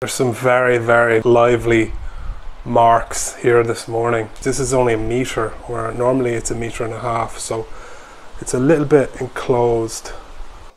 There's some very, very lively marks here this morning. This is only 1 meter, where normally it's 1.5 meters, so it's a little bit enclosed.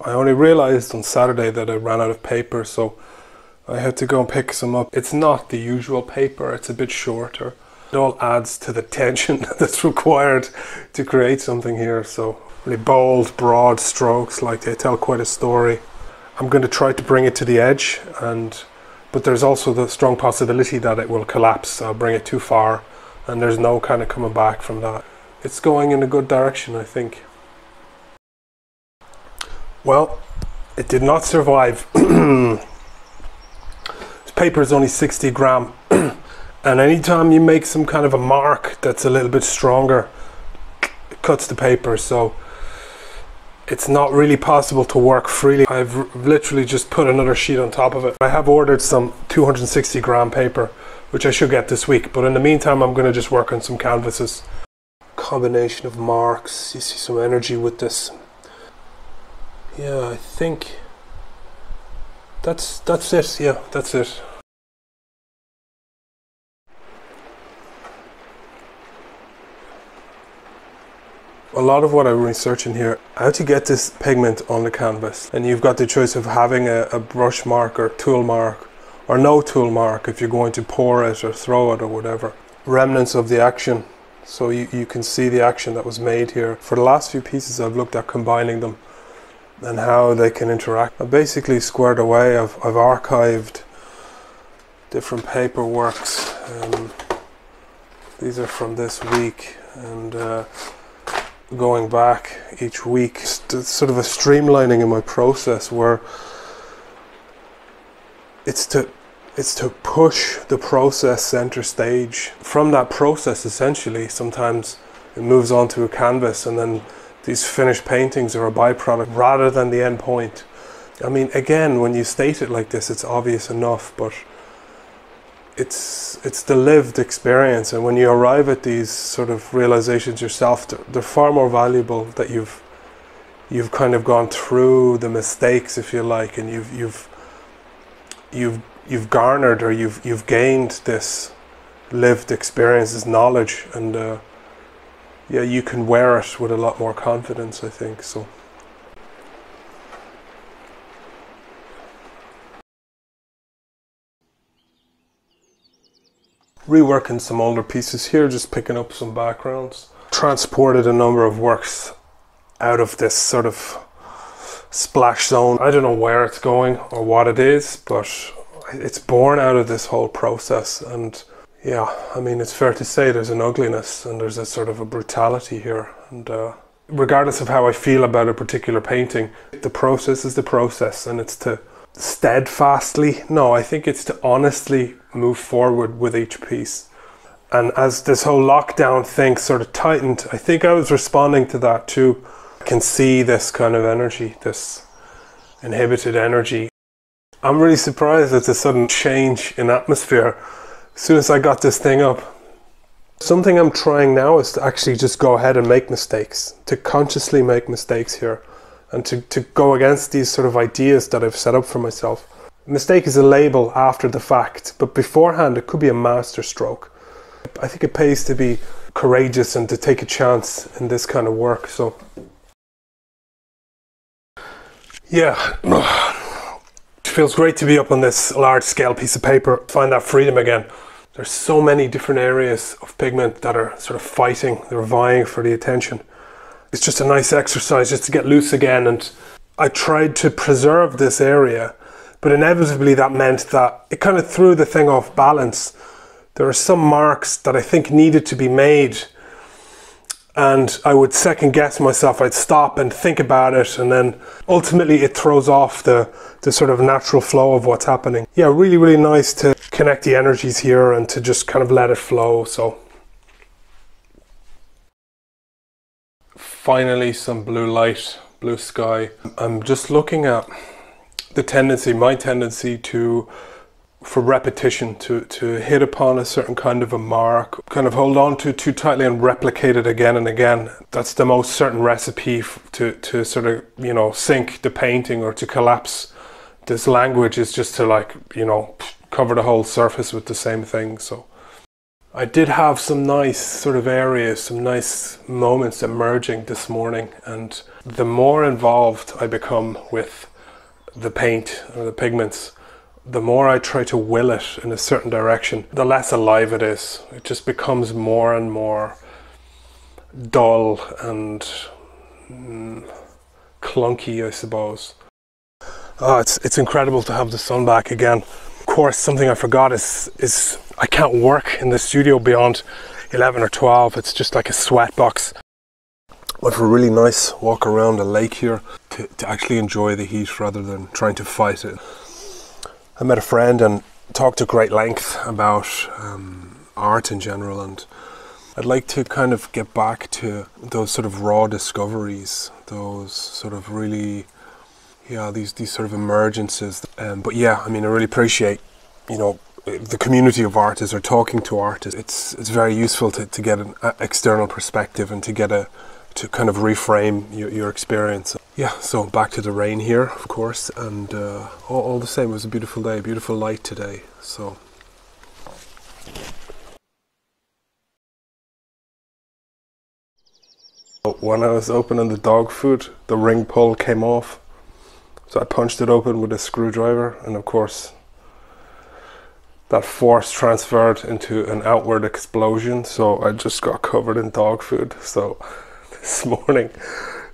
I only realized on Saturday that I ran out of paper, so I had to go and pick some up. It's not the usual paper, it's a bit shorter. It all adds to the tension that's required to create something here. So really bold, broad strokes, like they tell quite a story. I'm going to try to bring it to the edge, but there's also the strong possibility that it will collapse. I'll bring it too far and there's no kind of coming back from that. It's going in a good direction, I think. Well, it did not survive. This paper is only 60 gram. And anytime you make some kind of a mark that's a little bit stronger, it cuts the paper. So it's not really possible to work freely. I've literally just put another sheet on top of it. I have ordered some 260 gram paper, which I should get this week. But in the meantime, I'm going to just work on some canvases. Combination of marks. You see some energy with this. Yeah, I think that's it. Yeah, that's it. A lot of what I'm researching here, how to get this pigment on the canvas. And you've got the choice of having a brush mark or tool mark, or no tool mark if you're going to pour it or throw it or whatever. Remnants of the action, so you can see the action that was made here. For the last few pieces I've looked at combining them and how they can interact. I've basically squared away, I've archived different paperworks. These are from this week, and going back each week, it's sort of a streamlining in my process where it's to push the process center stage. From that process, essentially, sometimes it moves on to a canvas, and then these finished paintings are a byproduct rather than the end point. I mean, again, when you state it like this, it's obvious enough, but it's the lived experience, and when you arrive at these sort of realizations yourself, they're far more valuable that you've kind of gone through the mistakes, if you like, and you've garnered, or you've gained this lived experience, this knowledge, and yeah, you can wear it with a lot more confidence, I think. So reworking some older pieces here, just picking up some backgrounds. Transported a number of works out of this sort of splash zone. I don't know where it's going or what it is, but it's born out of this whole process. And yeah, I mean, it's fair to say there's an ugliness and there's a sort of a brutality here. And regardless of how I feel about a particular painting, the process is the process, and it's to steadfastly, no, I think it's to honestly move forward with each piece. And as this whole lockdown thing sort of tightened, I think I was responding to that too. I can see this kind of energy, this inhibited energy. I'm really surprised at the sudden change in atmosphere as soon as I got this thing up. Something I'm trying now is to actually just go ahead and make mistakes, to consciously make mistakes here, and to go against these sort of ideas that I've set up for myself. A mistake is a label after the fact, but beforehand it could be a master stroke. I think it pays to be courageous and to take a chance in this kind of work. So yeah, it feels great to be up on this large scale piece of paper, find that freedom again. There's so many different areas of pigment that are sort of fighting, they're vying for the attention. It's just a nice exercise just to get loose again, and I tried to preserve this area, but inevitably that meant that it kind of threw the thing off balance. There are some marks that I think needed to be made, and I would second guess myself. I'd stop and think about it, and then ultimately it throws off the sort of natural flow of what's happening. Yeah, really, really nice to connect the energies here and to just kind of let it flow. So finally some blue light, blue sky. I'm just looking at the tendency, my tendency for repetition, to hit upon a certain kind of a mark, kind of hold on to too tightly and replicate it again and again. That's the most certain recipe to sort of, sink the painting or to collapse this language, is just to, like, cover the whole surface with the same thing. So I did have some nice sort of areas, some nice moments emerging this morning, and the more involved I become with the paint or the pigments, the more I try to will it in a certain direction, the less alive it is. It just becomes more and more dull and clunky, I suppose. Oh, it's incredible to have the sun back again. Of course, something I forgot is I can't work in the studio beyond 11 or 12. It's just like a sweat box. Went for a really nice walk around the lake here to actually enjoy the heat rather than trying to fight it. I met a friend and talked at great length about art in general, and I'd like to kind of get back to those sort of raw discoveries, those sort of really, yeah, these sort of emergences. But yeah, I mean, I really appreciate, you know, the community of artists or talking to artists. It's very useful to get an external perspective and to get to kind of reframe your experience. Yeah, so back to the rain here, of course, and all the same, it was a beautiful day, beautiful light today. So when I was opening the dog food, the ring pull came off, so I punched it open with a screwdriver, and of course that force transferred into an outward explosion, so I just got covered in dog food. So this morning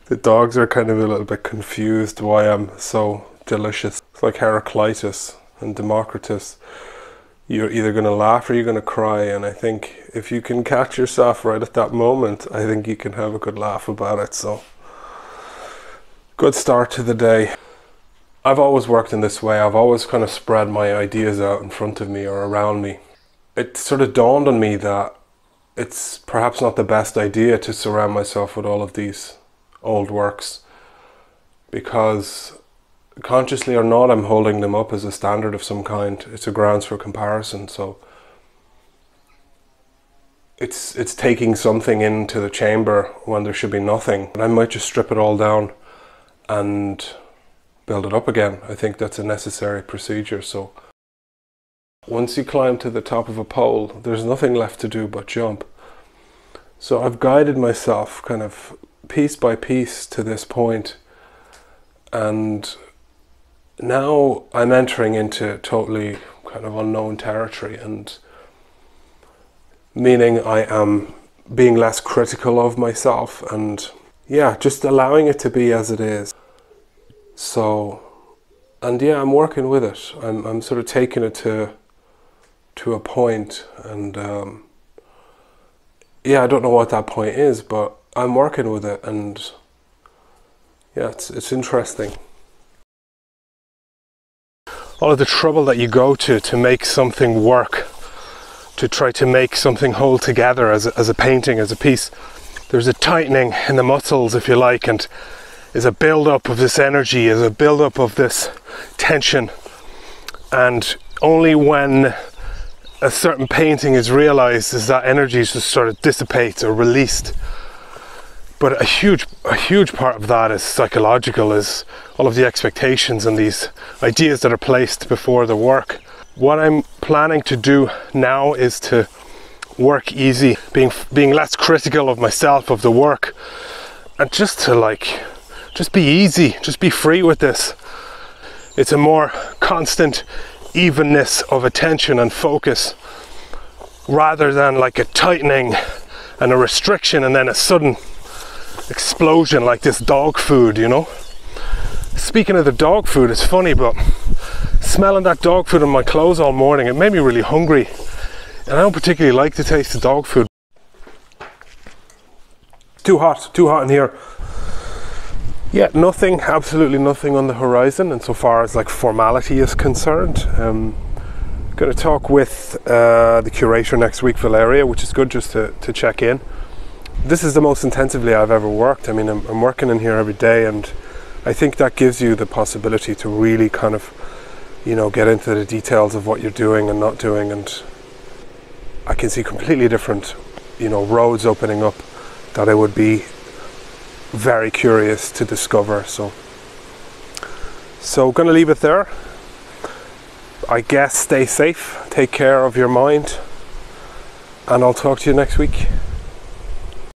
the dogs are kind of a little bit confused why I'm so delicious. It's like Heraclitus and Democritus. You're either going to laugh or you're going to cry, and I think if you can catch yourself right at that moment, I think you can have a good laugh about it. So good start to the day. I've always worked in this way. I've always kind of spread my ideas out in front of me or around me. It sort of dawned on me that it's perhaps not the best idea to surround myself with all of these old works, because consciously or not, I'm holding them up as a standard of some kind. It's a grounds for comparison. So it's taking something into the chamber when there should be nothing. And I might just strip it all down and build it up again. I think that's a necessary procedure. So once you climb to the top of a pole, there's nothing left to do but jump. So I've guided myself kind of piece by piece to this point, and now I'm entering into totally kind of unknown territory, and meaning I am being less critical of myself and yeah, just allowing it to be as it is. So, and yeah, I'm working with it. I'm sort of taking it to a point, and yeah, I don't know what that point is, but I'm working with it, and yeah, it's interesting. All of the trouble that you go to make something work, to try to make something hold together as a painting, as a piece. There's a tightening in the muscles, if you like, and is a build-up of this energy, is a build-up of this tension. And only when a certain painting is realized is that energy just sort of dissipates or released. But a huge part of that is psychological, is all of the expectations and these ideas that are placed before the work. What I'm planning to do now is to work easy, being less critical of myself, of the work, and just to just be easy, just be free with this. It's a more constant evenness of attention and focus, rather than like a tightening and a restriction and then a sudden explosion like this dog food, you know. Speaking of the dog food, it's funny, but smelling that dog food on my clothes all morning, it made me really hungry, and I don't particularly like the taste of dog food. Too hot in here. Yeah, nothing, absolutely nothing on the horizon insofar as like formality is concerned. Going to talk with the curator next week, Valeria, which is good just to check in. This is the most intensively I've ever worked. I mean, I'm working in here every day, and I think that gives you the possibility to really kind of, you know, get into the details of what you're doing and not doing, and I can see completely different, you know, roads opening up that I would be very curious to discover. So going to leave it there. I guess stay safe, take care of your mind, and I'll talk to you next week.